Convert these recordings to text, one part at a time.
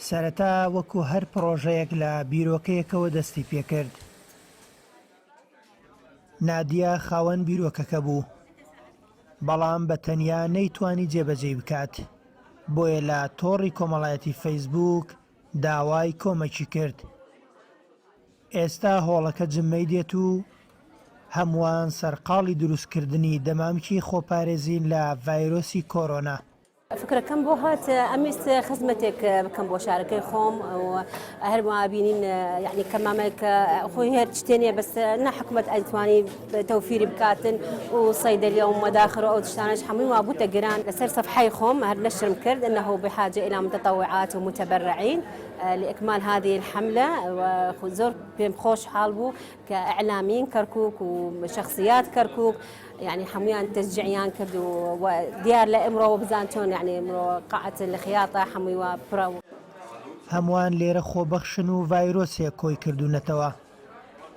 سەرەتا وەکو هەر پرۆژەیەک لە بیرۆکەیەکەوە دەستی پێکرد. نادیا خاوەن بیرۆکەکە بوو، بەڵام بە تەنیا نەیتوانی جێبەجێ بکات، بۆیە لە تۆڕی کۆمەڵایەتی فەیسبووک داوای کۆمەکی کرد. ئێستا هۆڵەکە جممەی دێت و هەمووان سەرقاڵی دروستکردنی دەمامکی خۆپارێزین لە ڤایرۆسی کۆرۆنا. فکرەکەم بۆ هات ئەمیست خزمەتێک بکەم بۆ شارەکەی خۆم و هەرما بینین یعنی کەمامەکە خۆی هەر شتێنێ بەس نەحکومەت ئەتوانی تەوفیری بکاتن و صيدلية ومداخل أو تشتانش حموي وابوتا جران لسر صفحي خم هاد نشر مكرد أنه بحاجة إلى متطوعات ومتبرعين لإكمال هذه الحملة وزور بمخوش حالبو كإعلاميين كركوك وشخصيات كركوك يعني حمويان تشجيعيان كردو وديار لإمرو وبزانتون يعني إمرو قاعة الخياطة حموي وبرو هەمووان لێرە خۆبەخشن و ڤایرۆسێک کۆی کردوونەتەوە.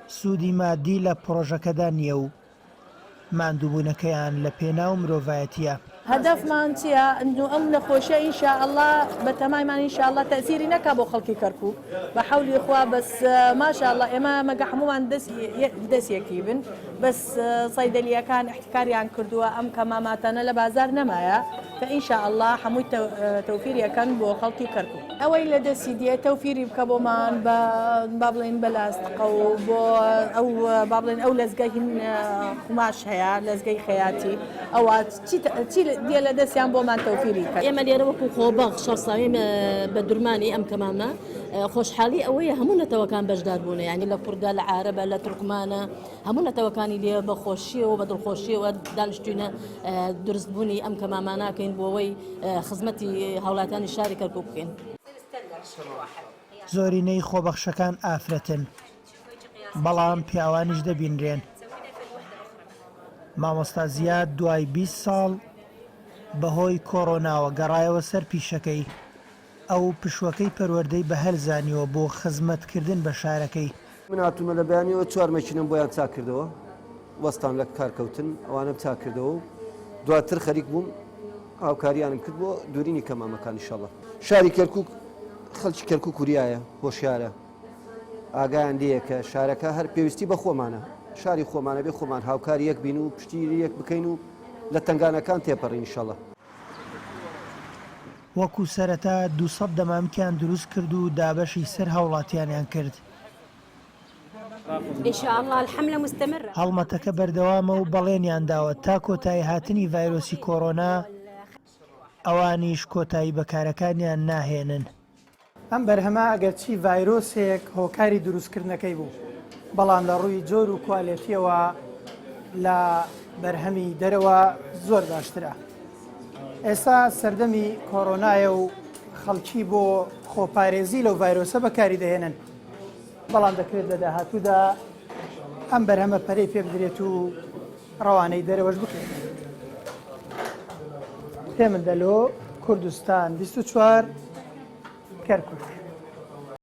سوودی مادی لە پرۆژەکەدا نییە و ماندووبوونەکەیان لە پێناو مرۆڤایەتیە. هدفمان چییە؟ ئەنو ئەم نەخۆشیە ئینشاءالله بە تەمایمان ئینشاءالله تەسیری نەکا بۆ خەڵکی کەرکووک بە حەولی خوا بەس ماشاءالله ئێمە مەگە هەموومان دەستیەکی بن بەس صەیدەلیەکان احتکاریان کردووە ئەم کەماماتانە لە بازار نەمایە کە ئینشاءالله هەمووی تەوفیریەکەن بۆ خەڵکی کەرکووک. ئەوەی لە دەستی دیە تەوفیری بکە بۆمان با بڵێن بە لاستقە و بۆ ئەو با بڵێن ئەو لەزگەی قماش هەیە لەزگەی خەیاتی ئەوە چی دیە لە دەستیان بۆمان تەوفیری کرد. ئێمە لێرە وەکو خۆبەخ شەخساوی بە دوورمانی ئەم کەمامە خۆشحاڵی ئەوەیە هەموو نەتەوەکان بەشدار بوون، یعنی لە کوردە لە عارەبە لە تورکمانە هەموو نەتەوەکانی لێ بە خۆشیەوە بە دڵخۆشیەوە دانیشتوونە دروستبوونی ئەم کەمامە ناکەین بۆ ئەوەی خزمەتی هاوڵاتیانی شاری کەرکووک بکەین. زۆرینەی خۆبەخشەکان ئافرەتن، بەڵام پیاوانیش دەبینرێن. مامۆستا زیاد دوای 20 ساڵ بەهۆی کۆڕۆناوە گەڕایەوە سەر پیشەکەی. ئەو پشوەکەی پەروەردەی بە هەرزانیەوە بۆ خزمەتکردن بە شارەکەی. من هاتوومە لە بەیانیەوە 4 مەکینەم بۆیان چاک کردەوە، وەستان لە کارکەوتن ئەوانم چاک کردەوە و دواتر خەریک بووم هاوکاریانم کرد بۆ دوورینی کەمامەکان ئینشەڵڵا. شاری کەرکووک خەڵکی کەرکووک وریایە، هۆشیارە، ئاگایان لێیە کە شارەکە هەر پێویستی بە خۆمانە، شاری خۆمانە بێ خۆمان هاوکاری یەک بین و پشتی یەک بکەین و لە تنگانەکان تێپەڕین ئینشەڵڵا. وەکو سەرەتا 200 دەمامکیان دروست کرد و دابەشی سەر هاوڵاتیانیان کرد. إنشاءالله الحملة مستمرة. هەڵمەتەکە بەردەوامە و بەڵێنیان داوە تا کۆتایی هاتنی ڤایرۆسی کۆڕۆنا ئەوانیش کۆتایی بەکارەکانیان ناهێنن. ئەم بەرهەمە ئەگەرچی ڤایرۆسێک هۆکاری دروستکردنەکەی بوو، بەڵام لە ڕووی جۆر و کوالێتیەوە لە بەرهەمی دەرەوە زۆر باشترە. ئێستا سەردەمی کۆڕۆنایە و خەڵکی بۆ خۆپارێزی لەو ڤایرۆسە بەکاری دەهێنن، بەڵام دەکرێت لە داهاتوودا ئەم بەرهەمە پەرەی پێ بدرێت و ڕەوانەی دەرەوەش بکرێت. پێمن دەلۆ کوردستان 24 کەرکووک.